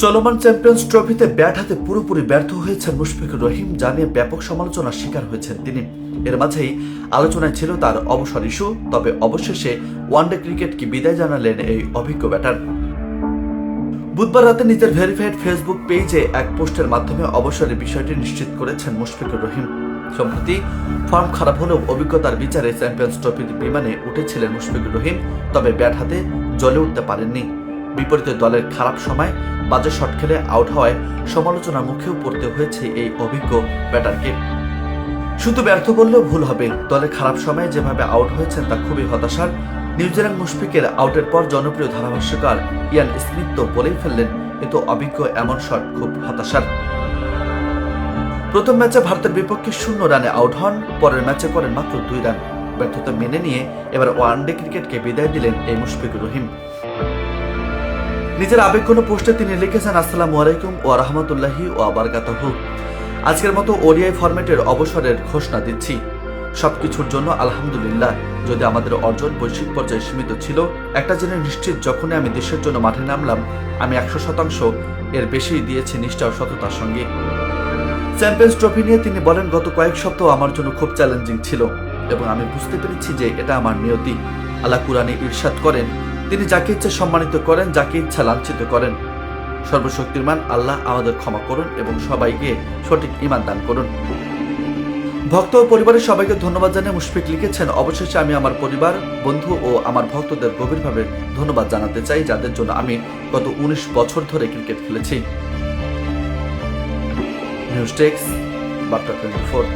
চলমান চ্যাম্পিয়ন্স ট্রফিতে ব্যাট হাতে পুরোপুরি ব্যর্থ হয়েছেন মুশফিকুর রহিম, যা নিয়ে ব্যাপক সমালোচনার শিকার হয়েছেন তিনি। এর মাঝেই আলোচনায় ছিল তার অবসর ইস্যু, তবে অবশেষে ওয়ানডে ক্রিকেটকে বিদায় জানালেন এই অভিজ্ঞ ব্যাটার। বুধবার রাতে নিজের ভেরিফাইড ফেসবুক পেজে এক পোস্টের মাধ্যমে অবসরের বিষয়টি নিশ্চিত করেছেন মুশফিকুর রহিম। সম্প্রতি ফর্ম খারাপ হলেও অভিজ্ঞতার বিচারে চ্যাম্পিয়ন্স ট্রফির বিমানে উঠেছিলেন মুশফিকুর রহিম, তবে ব্যাট হাতে জ্বলে উঠতে পারেননি। বিপরীতে দলের খারাপ সময় বাজে শট খেলে আউট হওয়ায় সমালোচনার মুখেও পড়তে হয়েছে এই অভিজ্ঞ ব্যাটারকে। শুধু ব্যর্থ বললেও ভুল হবে, দলের খারাপ সময়ে যেভাবে আউট হয়েছেন তা খুবই হতাশার। নিউজিল্যান্ড মুশফিকের আউটের পর জনপ্রিয় ধারাভাষ্যকার ইয়ান স্মিথ তো বলেই ফেললেন, কিন্তু অভিজ্ঞ এমন শট খুব হতাশার। প্রথম ম্যাচে ভারতের বিপক্ষে 0 রানে আউট হন, পরের ম্যাচে করেন মাত্র 2 রান। ব্যর্থতা মেনে নিয়ে এবার ওয়ানডে ক্রিকেটকে বিদায় দিলেন এই মুশফিকুর রহিম। নিজের আবেগঘন পোস্টে তিনি লিখেছেন, আসসালামু আলাইকুম ওয়া রাহমাতুল্লাহি ওয়া বারাকাতুহু। আজকের মতো ওডিআই ফরম্যাটের অবসরের ঘোষণা দিচ্ছি। সবকিছুর জন্য আলহামদুলিল্লাহ। যদি আমাদের অর্জন বৈশ্বিক পর্যায়ে সীমিত ছিল, একটা জিনিস নিশ্চিত, যখনই আমি দেশের জন্য মাঠে নামলাম, আমি 100% এর বেশি দিয়েছি নিষ্ঠা ও সততার সঙ্গে। চ্যাম্পিয়ন্স ট্রফি নিয়ে তিনি বলেন, গত কয়েক সপ্তাহ আমার জন্য খুব চ্যালেঞ্জিং ছিল এবং আমি বুঝতে পেরেছি যে এটা আমার নিয়তি। আল্লাহ কুরআনে ইরশাদ করেন, তিনি যাকে ইচ্ছা সম্মানিত করেন, যাকে ইচ্ছা লাঞ্ছিত করেন। সর্বশক্তিমান আল্লাহ আমাদের ক্ষমা করুন এবং সবাইকে সঠিক ঈমান দান করুন। ভক্ত ও পরিবারের সবাইকে ধন্যবাদ জানিয়ে মুশফিক লিখেছেন, অবশেষে আমি আমার পরিবার, বন্ধু ও আমার ভক্তদের গভীরভাবে ধন্যবাদ জানাতে চাই, যাদের জন্য আমি গত 19 বছর ধরে ক্রিকেট খেলেছি। নিউজ ডেস্ক, বার্তা 24।